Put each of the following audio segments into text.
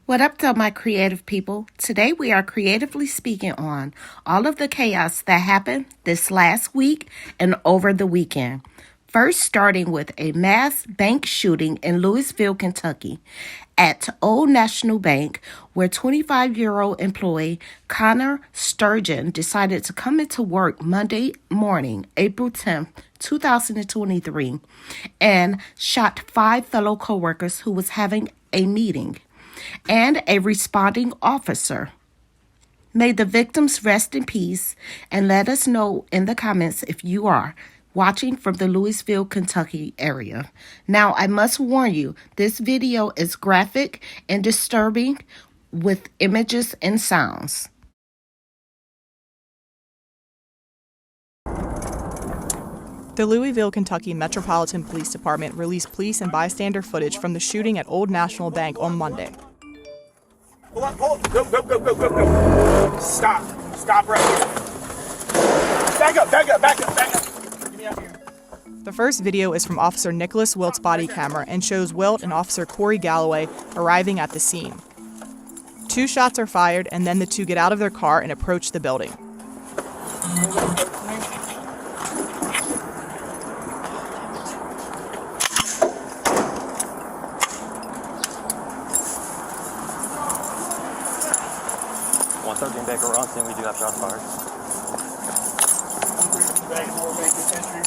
What up, though, my creative people? Today we are creatively speaking on all of the chaos that happened this last week and over the weekend. First, starting with a mass bank shooting in Louisville, Kentucky at Old National Bank, where 25-year-old employee Connor Sturgeon decided to come into work Monday morning, April 10th, 2023, and shot 5 fellow coworkers who was having a meeting and a responding officer. May the victims rest in peace, and let us know in the comments if you are watching from the Louisville, Kentucky area. Now, I must warn you, this video is graphic and disturbing with images and sounds. The Louisville, Kentucky Metropolitan Police Department released police and bystander footage from the shooting at Old National Bank on Monday. Pull up, go. Stop right here. Back up. Get me out here. The first video is from Officer Nicholas Wilt's body camera and shows Wilt and Officer Corey Galloway arriving at the scene. 2 shots are fired, and then the two get out of their car and approach the building. Back around, then we do have shots fired. Back and we'll make this entry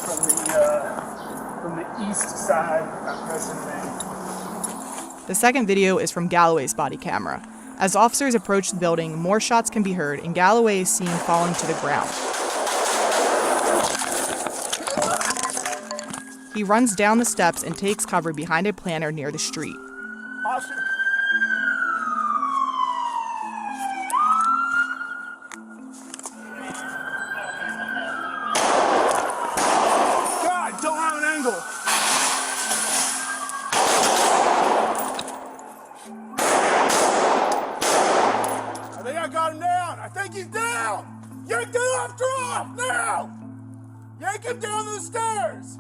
from the east side of President Bank. The second video is from Galloway's body camera. As officers approach the building, more shots can be heard, and Galloway is seen falling to the ground. He runs down the steps and takes cover behind a planter near the street. Officer. Don't have an angle. I think I got him down. I think he's down. Yank the officer off now. Yank him down the stairs.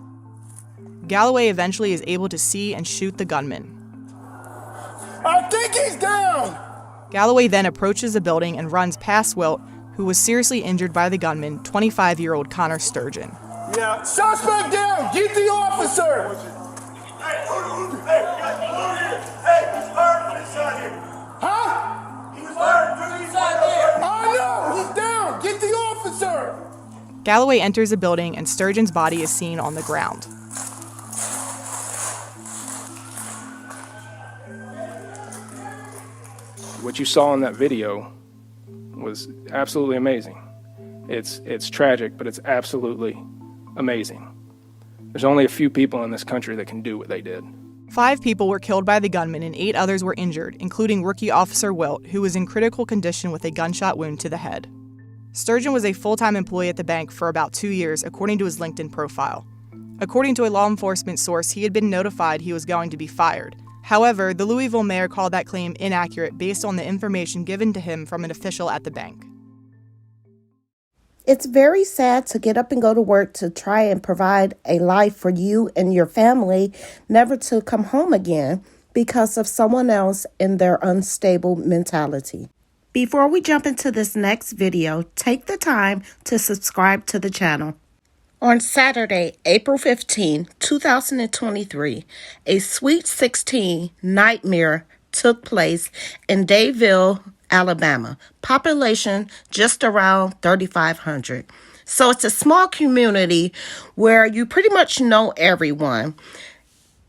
Galloway eventually is able to see and shoot the gunman. I think he's down. Galloway then approaches the building and runs past Wilt, who was seriously injured by the gunman, 25-year-old Connor Sturgeon. Yeah. Suspect down! Get the officer! Hey, he's fired inside here. Huh? He was fired inside there. I know! He's down! Get the officer! Galloway enters the building and Sturgeon's body is seen on the ground. What you saw in that video was absolutely amazing. It's tragic, but it's absolutely amazing. There's only a few people in this country that can do what they did. 5 people were killed by the gunman and 8 others were injured, including rookie Officer Wilt, who was in critical condition with a gunshot wound to the head. Sturgeon was a full-time employee at the bank for about 2 years, according to his LinkedIn profile. According to a law enforcement source, he had been notified he was going to be fired. However, the Louisville mayor called that claim inaccurate based on the information given to him from an official at the bank. It's very sad to get up and go to work to try and provide a life for you and your family, never to come home again because of someone else and their unstable mentality. Before we jump into this next video, take the time to subscribe to the channel. On Saturday, April 15, 2023, a Sweet 16 nightmare took place in Dadeville, Alabama. Population just around 3,500. So it's a small community where you pretty much know everyone.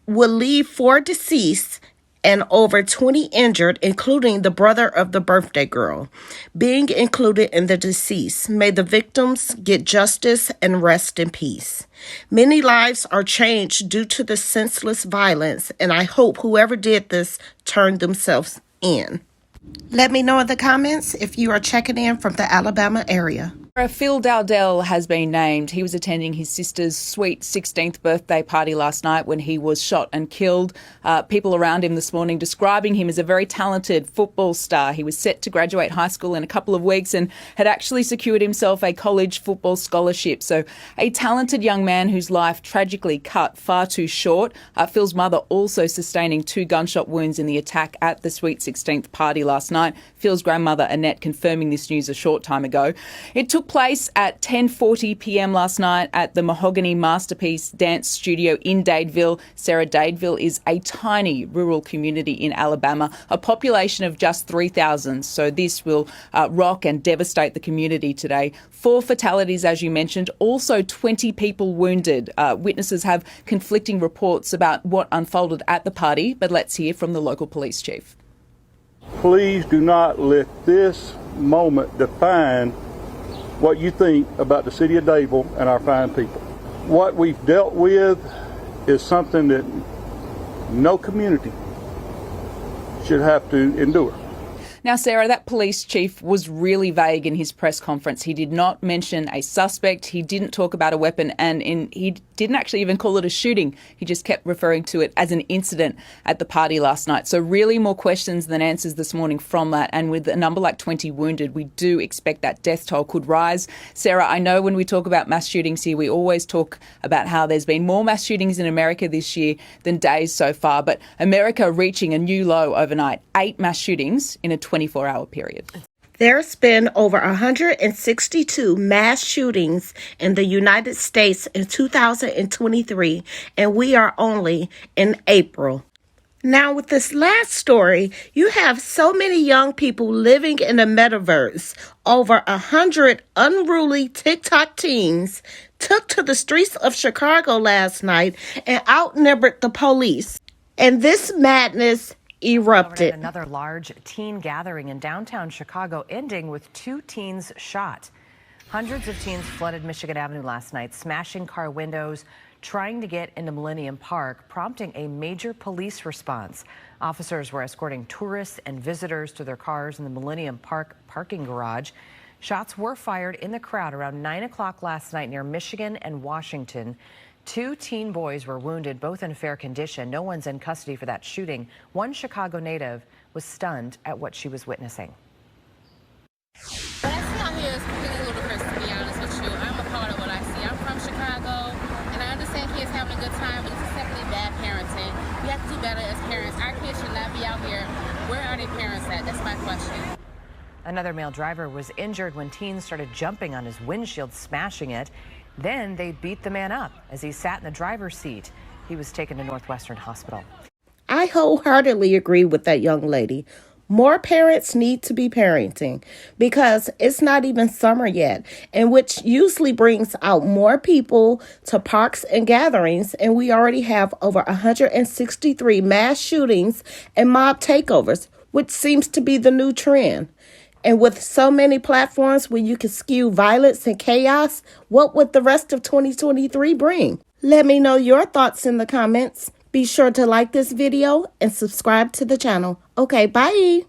Will leave 4 deceased and over 20 injured, including the brother of the birthday girl, being included in the deceased. May the victims get justice and rest in peace. Many lives are changed due to the senseless violence, and I hope whoever did this turned themselves in. Let me know in the comments if you are checking in from the Alabama area. Phil Dowdell has been named. He was attending his sister's sweet 16th birthday party last night when he was shot and killed. People around him this morning describing him as a very talented football star. He was set to graduate high school in a couple of weeks and had actually secured himself a college football scholarship. So a talented young man whose life tragically cut far too short. Phil's mother also sustaining 2 gunshot wounds in the attack at the sweet 16th party last night. Phil's grandmother Annette confirming this news a short time ago. It took place at 10:40 p.m. last night at the Mahogany Masterpiece Dance Studio in Dadeville. Sarah, Dadeville is a tiny rural community in Alabama, a population of just 3,000. So this will rock and devastate the community today. 4 fatalities, as you mentioned, also 20 people wounded. Witnesses have conflicting reports about what unfolded at the party, but let's hear from the local police chief. Please do not let this moment define what you think about the city of Dadeville and our fine people. What we've dealt with is something that no community should have to endure. Now, Sarah, that police chief was really vague in his press conference. He did not mention a suspect. He didn't talk about a weapon, and he didn't actually even call it a shooting. He just kept referring to it as an incident at the party last night. So really more questions than answers this morning from that. And with a number like 20 wounded, we do expect that death toll could rise. Sarah, I know when we talk about mass shootings here, we always talk about how there's been more mass shootings in America this year than days so far. But America reaching a new low overnight, 8 mass shootings in a 24-hour period. There's been over 162 mass shootings in the United States in 2023, and we are only in April. Now, with this last story, you have so many young people living in the metaverse. Over 100 unruly TikTok teens took to the streets of Chicago last night and outnumbered the police. And this madness erupted. Another large teen gathering in downtown Chicago ending with 2 teens shot. Hundreds of teens flooded Michigan Avenue last night, smashing car windows, trying to get into Millennium Park, prompting a major police response. Officers were escorting tourists and visitors to their cars in the Millennium Park parking garage. Shots were fired in the crowd around 9 o'clock last night near Michigan and Washington. 2 teen boys were wounded, both in fair condition. No one's in custody for that shooting. One Chicago native was stunned at what she was witnessing. What I see out here is completely ludicrous, to be honest with you. I'm appalled at what I see. I'm from Chicago, and I understand kids having a good time, but it's just simply bad parenting. We have to do better as parents. Our kids should not be out here. Where are their parents at? That's my question. Another male driver was injured when teens started jumping on his windshield, smashing it. Then they beat the man up as he sat in the driver's seat. He was taken to Northwestern Hospital. I wholeheartedly agree with that young lady. More parents need to be parenting because it's not even summer yet, and which usually brings out more people to parks and gatherings, and we already have over 163 mass shootings and mob takeovers, which seems to be the new trend. And with so many platforms where you can skew violence and chaos, what would the rest of 2023 bring? Let me know your thoughts in the comments. Be sure to like this video and subscribe to the channel. Okay, bye.